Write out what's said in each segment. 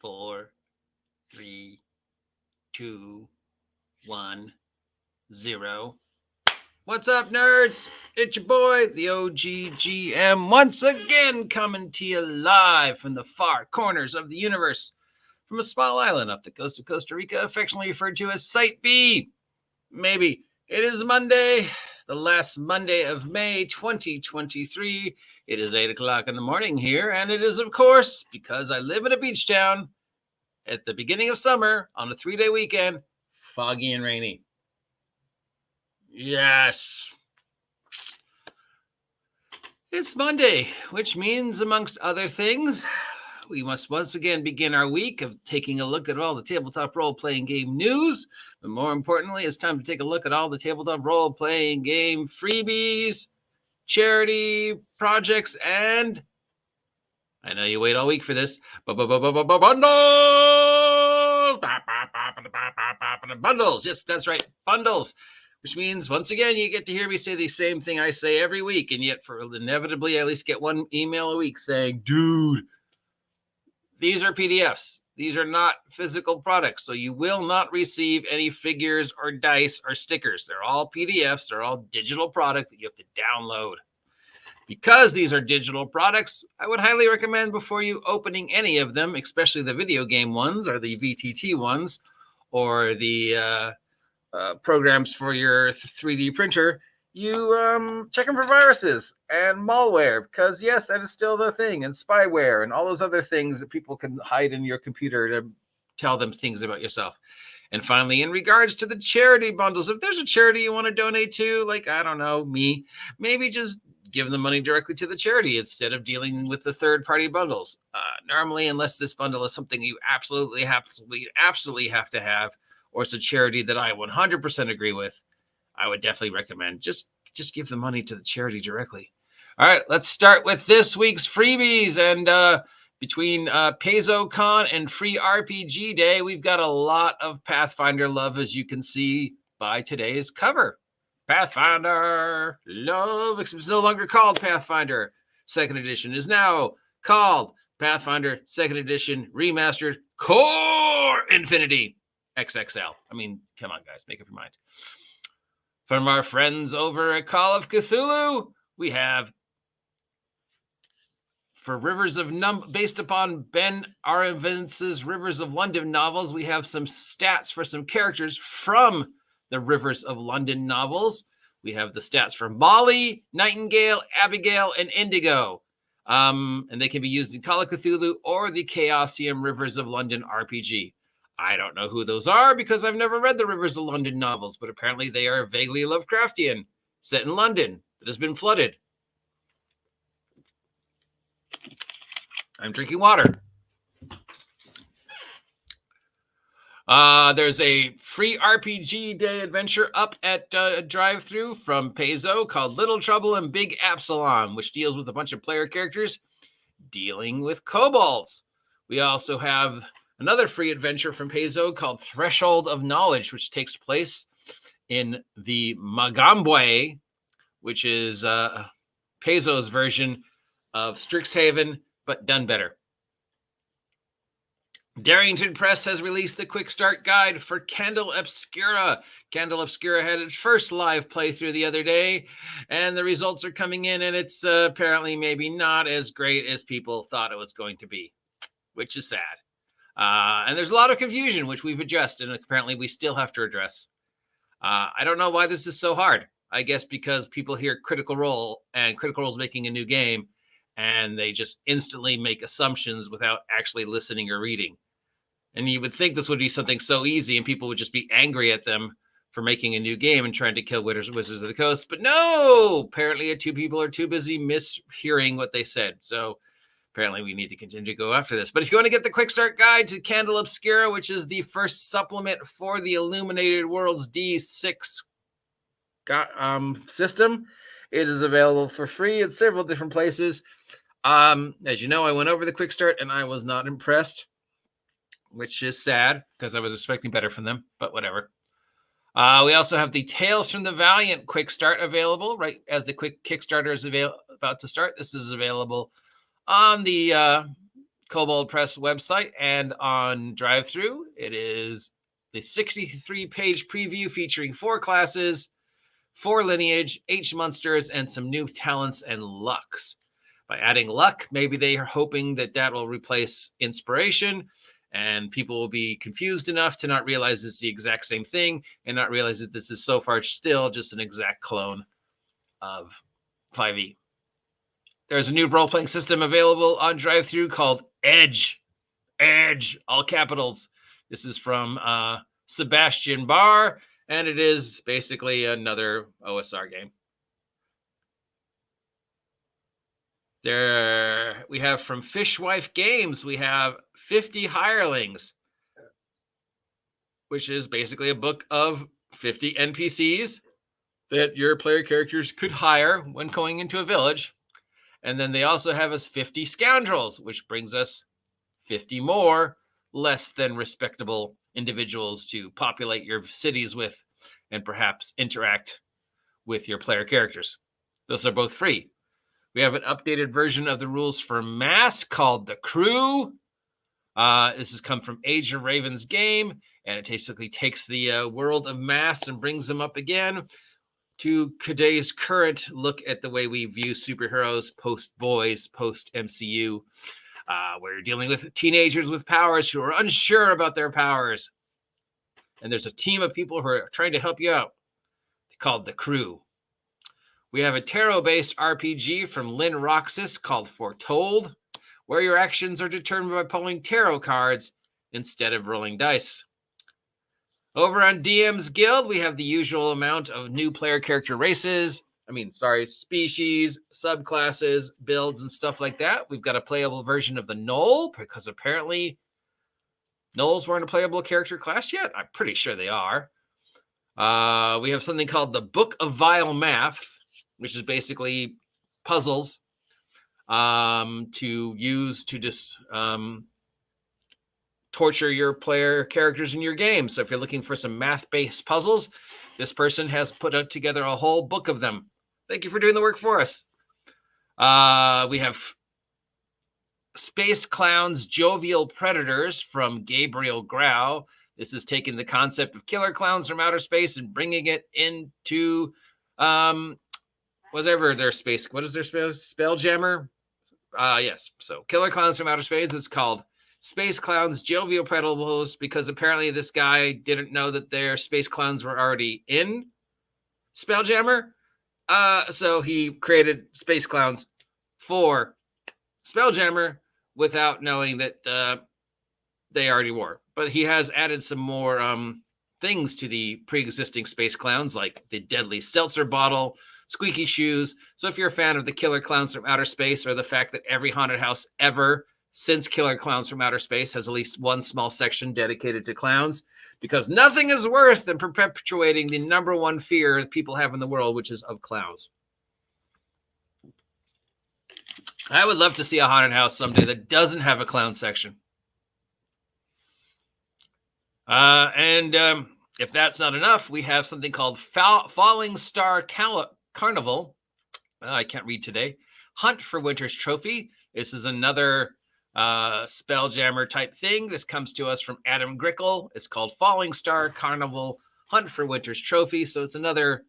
4, 3, 2, 1, 0. What's up, nerds? It's your boy, the OGGM, once again coming to you live from the far corners of the universe, from a small island off the coast of Costa Rica, affectionately referred to as Site B. Maybe. It is Monday, the last Monday of May 2023. It is 8 o'clock in the morning here, and it is, of course, because I live in a beach town at the beginning of summer on a 3-day weekend, foggy and rainy. Yes. It's Monday, which means, amongst other things, we must once again begin our week of taking a look at all the tabletop role-playing game news. But more importantly, it's time to take a look at all the tabletop role-playing game freebies, charity projects, and I know you wait all week for this, bundles! Bundles, yes, that's right, bundles. Which means, once again, you get to hear me say the same thing I say every week, and yet for inevitably I at least get one email a week saying, dude, these are PDFs. These are not physical products, so you will not receive any figures or dice or stickers. They're all PDFs. They're all digital product that you have to download. Because these are digital products, I would highly recommend before you opening any of them, especially the video game ones or the VTT ones or the programs for your 3D printer, you check them for viruses and malware, because yes, that is still the thing, and spyware and all those other things that people can hide in your computer to tell them things about yourself. And finally, in regards to the charity bundles, if there's a charity you want to donate to, like, I don't know, me, maybe just give the money directly to the charity instead of dealing with the third-party bundles. Normally, unless this bundle is something you absolutely have to have, or it's a charity that I 100% agree with, I would definitely recommend just give the money to the charity directly. All right, let's start with this week's freebies. And between Paizo Con and Free RPG Day, we've got a lot of Pathfinder love, as you can see by today's cover. Pathfinder love, except it's no longer called Pathfinder. Second edition is now called Pathfinder Second Edition Remastered Core Infinity XXL. I mean, come on, guys, make up your mind. From our friends over at Call of Cthulhu, we have, for Rivers of based upon Ben Aravintz's Rivers of London novels, we have some stats for some characters from the Rivers of London novels. We have the stats for Molly, Nightingale, Abigail, and Indigo. And they can be used in Call of Cthulhu or the Chaosium Rivers of London RPG. I don't know who those are because I've never read the Rivers of London novels, but apparently they are vaguely Lovecraftian, set in London, that has been flooded. I'm drinking water. There's a free RPG Day adventure up at Drive-Thru from Paizo called Little Trouble in Big Absalom, which deals with a bunch of player characters dealing with kobolds. We also have another free adventure from Paizo called Threshold of Knowledge, which takes place in the Magambwe, which is Paizo's version of Strixhaven, but done better. Darrington Press has released the Quick Start Guide for Candle Obscura. Candle Obscura had its first live playthrough the other day, and the results are coming in, and it's apparently maybe not as great as people thought it was going to be, which is sad. And there's a lot of confusion, which we've addressed, and apparently we still have to address. I don't know why this is so hard. I guess because people hear Critical Role, and Critical Role's making a new game, and they just instantly make assumptions without actually listening or reading. And you would think this would be something so easy, and people would just be angry at them for making a new game and trying to kill Wizards of the Coast. But no! Apparently, two people are too busy mishearing what they said. So apparently we need to continue to go after this. But if you want to get the Quick Start Guide to Candle Obscura, which is the first supplement for the Illuminated Worlds D6 system, it is available for free at several different places. As you know, I went over the Quick Start and I was not impressed, which is sad because I was expecting better from them, but whatever. We also have the Tales from the Valiant Quick Start available right as the quick Kickstarter is about to start. This is available on the Kobold Press website and on drive-thru. It is the 63-page preview featuring 4 classes, 4 lineage, H monsters, and some new talents and lucks. By adding luck, maybe they are hoping that that will replace inspiration, and people will be confused enough to not realize it's the exact same thing and not realize that this is so far still just an exact clone of 5e. There's a new role-playing system available on drive-thru called Edge. Edge, all capitals. This is from Sebastian Barr, and it is basically another OSR game. There we have from Fishwife Games, we have 50 Hirelings, which is basically a book of 50 NPCs that your player characters could hire when going into a village. And then they also have us 50 Scoundrels, which brings us 50 more less than respectable individuals to populate your cities with and perhaps interact with your player characters. Those are both free. We have an updated version of the rules for Mass called The Crew. This has come from Age of Ravens game, and it basically takes the world of Mass and brings them up again to today's current look at the way we view superheroes post-Boys, post-MCU, where you're dealing with teenagers with powers who are unsure about their powers. And there's a team of people who are trying to help you out called The Crew. We have a tarot-based RPG from Lynn Roxas called Foretold, where your actions are determined by pulling tarot cards instead of rolling dice. Over on DM's Guild, we have the usual amount of new player character species, subclasses, builds, and stuff like that. We've got a playable version of the Gnoll, because apparently Gnolls weren't a playable character class yet. I'm pretty sure they are. We have something called the Book of Vile Math, which is basically puzzles to use to just torture your player characters in your game. So if you're looking for some math-based puzzles, this person has put together a whole book of them. Thank you for doing the work for us. We have Space Clowns Jovial Predators from Gabriel Grau. This is taking the concept of killer clowns from outer space and bringing it into whatever their space. What is their Spelljammer? Yes. So killer clowns from outer space. It's called Space Clowns Jovial Predators because apparently this guy didn't know that their space clowns were already in Spelljammer. So he created Space Clowns for Spelljammer without knowing that they already were. But he has added some more things to the pre-existing Space Clowns, like the Deadly Seltzer Bottle, Squeaky Shoes. So if you're a fan of the Killer Clowns from Outer Space, or the fact that every haunted house ever since Killer Clowns from Outer Space has at least one small section dedicated to clowns, because nothing is worse than perpetuating the number one fear that people have in the world, which is of clowns. I would love to see a haunted house someday that doesn't have a clown section. If that's not enough, we have something called Falling Star Carnival. I can't read today. Hunt for Winter's Trophy. This is another Spelljammer type thing. This comes to us from Adam Grickle. It's called Falling Star Carnival Hunt for Winter's Trophy. So it's another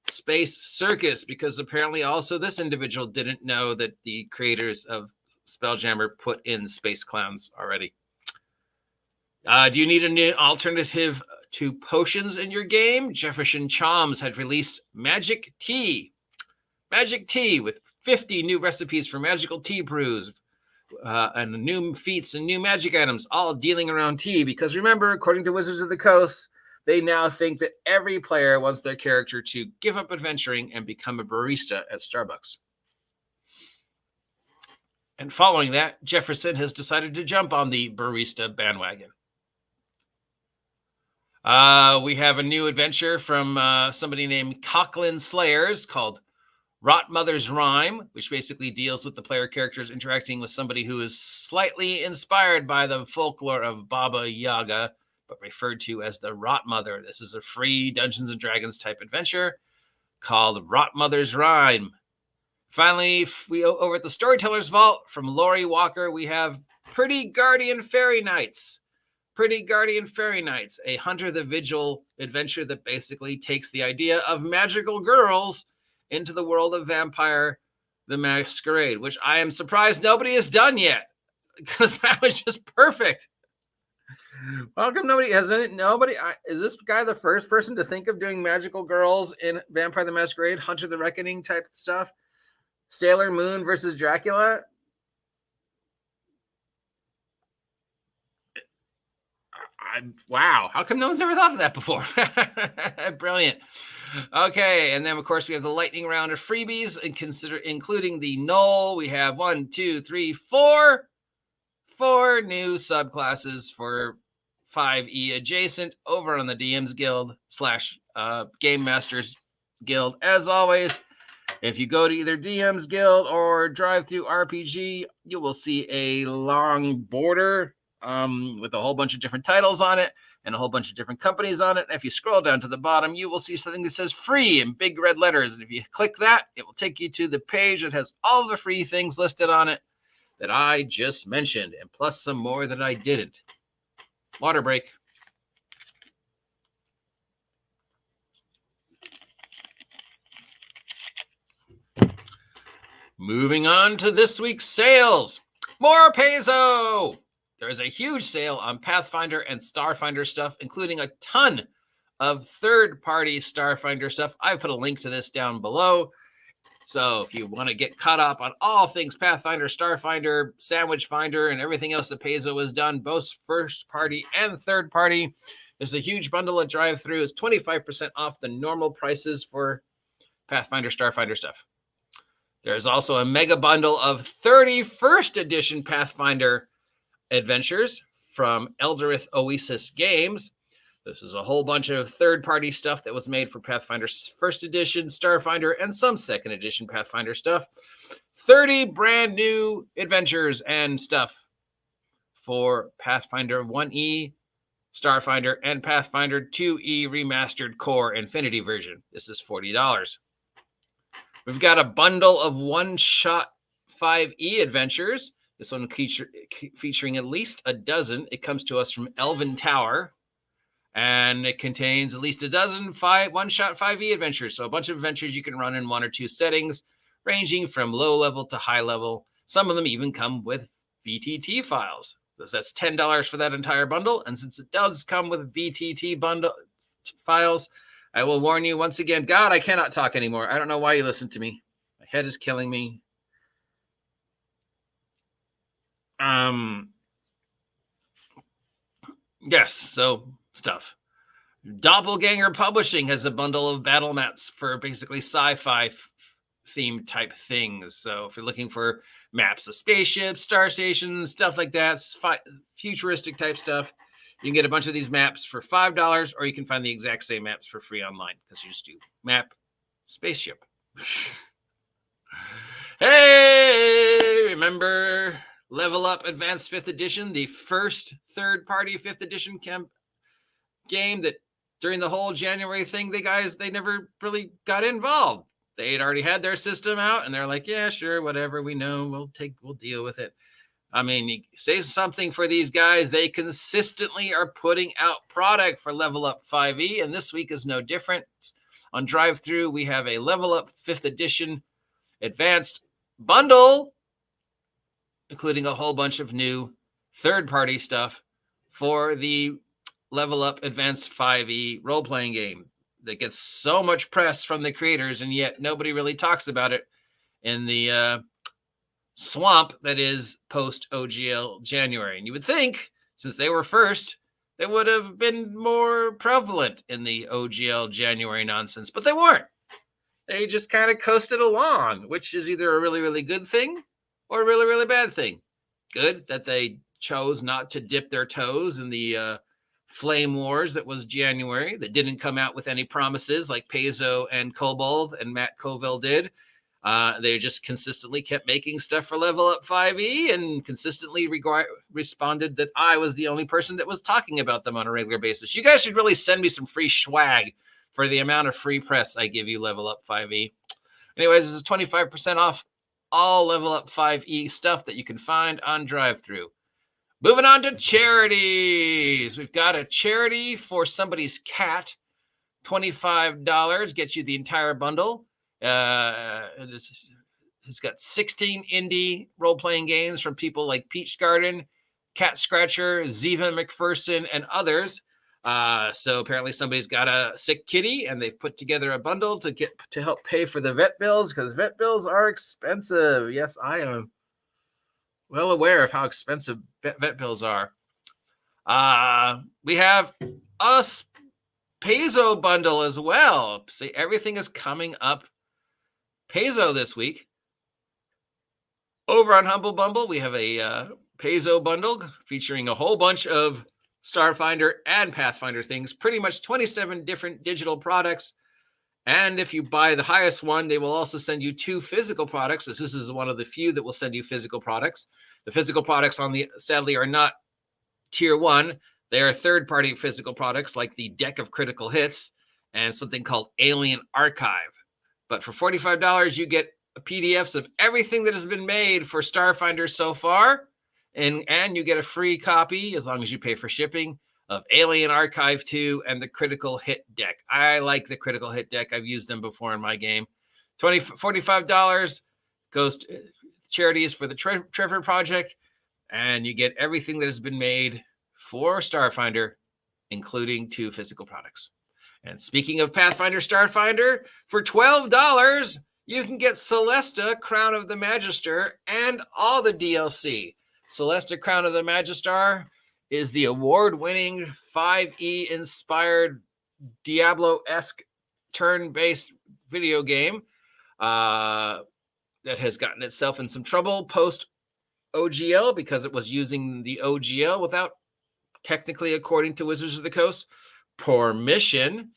space circus, because apparently also this individual didn't know that the creators of Spelljammer put in space clowns already. Do you need a new alternative to potions in your game? Jefferson Choms had released Magic Tea. Magic Tea with 50 new recipes for magical tea brews and new feats and new magic items, all dealing around tea. Because remember, according to Wizards of the Coast, they now think that every player wants their character to give up adventuring and become a barista at Starbucks. And following that, Jefferson has decided to jump on the barista bandwagon. We have a new adventure from somebody named Coughlin Slayers called Rot Mother's Rhyme, which basically deals with the player characters interacting with somebody who is slightly inspired by the folklore of Baba Yaga, but referred to as the Rot Mother. This is a free Dungeons & Dragons type adventure called Rot Mother's Rhyme. Finally, we over at the Storyteller's Vault from Lori Walker, we have Pretty Guardian Fairy Knights. Pretty Guardian Fairy Knights, a Hunter the Vigil adventure that basically takes the idea of magical girls into the world of Vampire the Masquerade, which I am surprised nobody has done yet, because that was just perfect. How come nobody hasn't it? Nobody is this guy the first person to think of doing magical girls in Vampire the Masquerade, Hunter the Reckoning type stuff? Sailor Moon versus Dracula? Wow, how come no one's ever thought of that before? Brilliant. Okay, and then of course we have the lightning round of freebies, and including the null. We have 4 new subclasses for 5e adjacent over on the DMs Guild / Game Masters Guild. As always, if you go to either DMs Guild or Drive Through RPG, you will see a long border with a whole bunch of different titles on it and a whole bunch of different companies on it. And if you scroll down to the bottom, you will see something that says free in big red letters. And if you click that, it will take you to the page that has all the free things listed on it that I just mentioned, and plus some more that I didn't. Water break. Moving on to this week's sales. More Paizo! There is a huge sale on Pathfinder and Starfinder stuff, including a ton of third-party Starfinder stuff. I put a link to this down below. So if you want to get caught up on all things Pathfinder, Starfinder, Sandwich Finder, and everything else that Paizo has done, both first-party and third-party, there's a huge bundle at drive-through. It's 25% off the normal prices for Pathfinder, Starfinder stuff. There's also a mega bundle of 31st edition Pathfinder adventures from Eldoreth Oasis Games. This is a whole bunch of third-party stuff that was made for Pathfinder's first edition, Starfinder, and some second edition Pathfinder stuff. 30 brand new adventures and stuff for Pathfinder 1E, Starfinder, and Pathfinder 2E Remastered Core Infinity version. This is $40. We've got a bundle of one-shot 5E adventures. This one featuring at least a dozen. It comes to us from Elven Tower, and it contains at least a dozen one-shot 5e adventures. So a bunch of adventures you can run in 1 or 2 settings, ranging from low level to high level. Some of them even come with VTT files. So that's $10 for that entire bundle. And since it does come with VTT bundle files, I will warn you once again. God, I cannot talk anymore. I don't know why you listen to me. My head is killing me. Yes, so stuff. Doppelganger Publishing has a bundle of battle mats for basically sci-fi themed type things. So if you're looking for maps of spaceships, star stations, stuff like that, futuristic type stuff, you can get a bunch of these maps for $5, or you can find the exact same maps for free online, because you just do map spaceship. Hey, remember Level Up Advanced 5th Edition, the first third-party 5th Edition game that during the whole January thing, they never really got involved. They had already had their system out, and they're like, yeah, sure, whatever, we know, we'll deal with it. I mean, you say something for these guys. They consistently are putting out product for Level Up 5e, and this week is no different. On drive-through, we have a Level Up 5th Edition Advanced bundle, including a whole bunch of new third-party stuff for the Level Up Advanced 5e role-playing game that gets so much press from the creators, and yet nobody really talks about it in the swamp that is post-OGL January. And you would think, since they were first, they would have been more prevalent in the OGL January nonsense, but they weren't. They just kind of coasted along, which is either a really, really good thing or a really, really bad thing. Good that they chose not to dip their toes in the flame wars that was January, that didn't come out with any promises like Paizo and Kobold and Matt Colville did. They just consistently kept making stuff for Level Up 5e and consistently responded that I was the only person that was talking about them on a regular basis. You guys should really send me some free swag for the amount of free press I give you, Level Up 5e. Anyways, this is 25% off all Level Up 5e stuff that you can find on drive-through. Moving on to charities. We've got a charity for somebody's cat. $25 gets you the entire bundle. It's got 16 indie role-playing games from people like Peach Garden, Cat Scratcher, Ziva McPherson, and others. So apparently somebody's got a sick kitty, and they've put together a bundle to help pay for the vet bills, because vet bills are expensive. Yes, I am well aware of how expensive vet bills are. We have a Paizo bundle as well. See, everything is coming up Paizo this week. Over on Humble Bumble, we have a Paizo bundle featuring a whole bunch of Starfinder and Pathfinder things, pretty much 27 different digital products. And if you buy the highest one, they will also send you 2 physical products. This is one of the few that will send you physical products. The physical products sadly are not tier 1. They are third-party physical products like the Deck of Critical Hits and something called Alien Archive. But for $45, you get PDFs of everything that has been made for Starfinder so far, and you get a free copy, as long as you pay for shipping, of Alien Archive 2 and the Critical Hit deck. I like the Critical Hit deck. I've used them before in my game. $45 goes to charities for the Trevor Project, and you get everything that has been made for Starfinder, including 2 physical products. And speaking of Pathfinder Starfinder, for $12, you can get Celesta, Crown of the Magister, and all the DLC. Celesta, Crown of the Magister is the award-winning 5e-inspired Diablo-esque turn-based video game that has gotten itself in some trouble post-OGL because it was using the OGL without, technically, according to Wizards of the Coast, permission.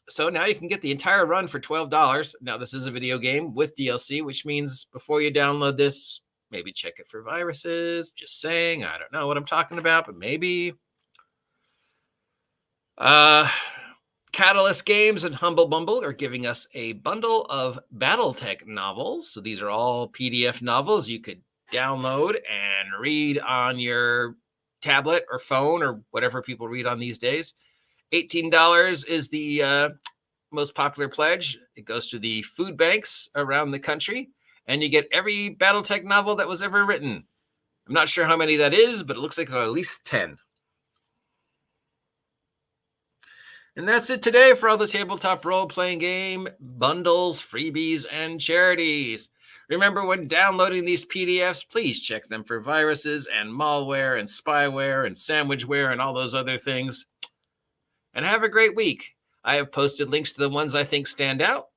So now you can get the entire run for $12. Now, this is a video game with DLC, which means before you download this, maybe check it for viruses. Just saying. I don't know what I'm talking about, but maybe. Catalyst Games and Humble Bumble are giving us a bundle of Battletech novels. So these are all PDF novels you could download and read on your tablet or phone or whatever people read on these days. $18 is the most popular pledge. It goes to the food banks around the country, and you get every Battletech novel that was ever written. I'm not sure how many that is, but it looks like there are at least 10. And that's it today for all the tabletop role-playing game bundles, freebies, and charities. Remember, when downloading these PDFs, please check them for viruses and malware and spyware and sandwichware and all those other things. And have a great week. I have posted links to the ones I think stand out.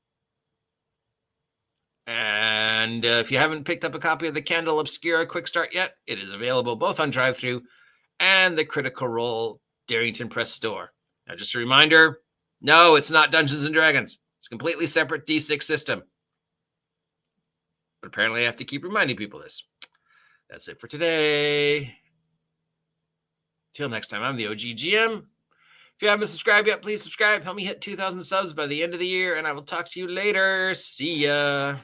And if you haven't picked up a copy of the Candle Obscura Quick Start yet, it is available both on drive-thru and the Critical Role Darrington Press store. Now, just a reminder, no, it's not Dungeons & Dragons. It's a completely separate D6 system. But apparently I have to keep reminding people this. That's it for today. Till next time, I'm the OG GM. If you haven't subscribed yet, please subscribe. Help me hit 2,000 subs by the end of the year, and I will talk to you later. See ya.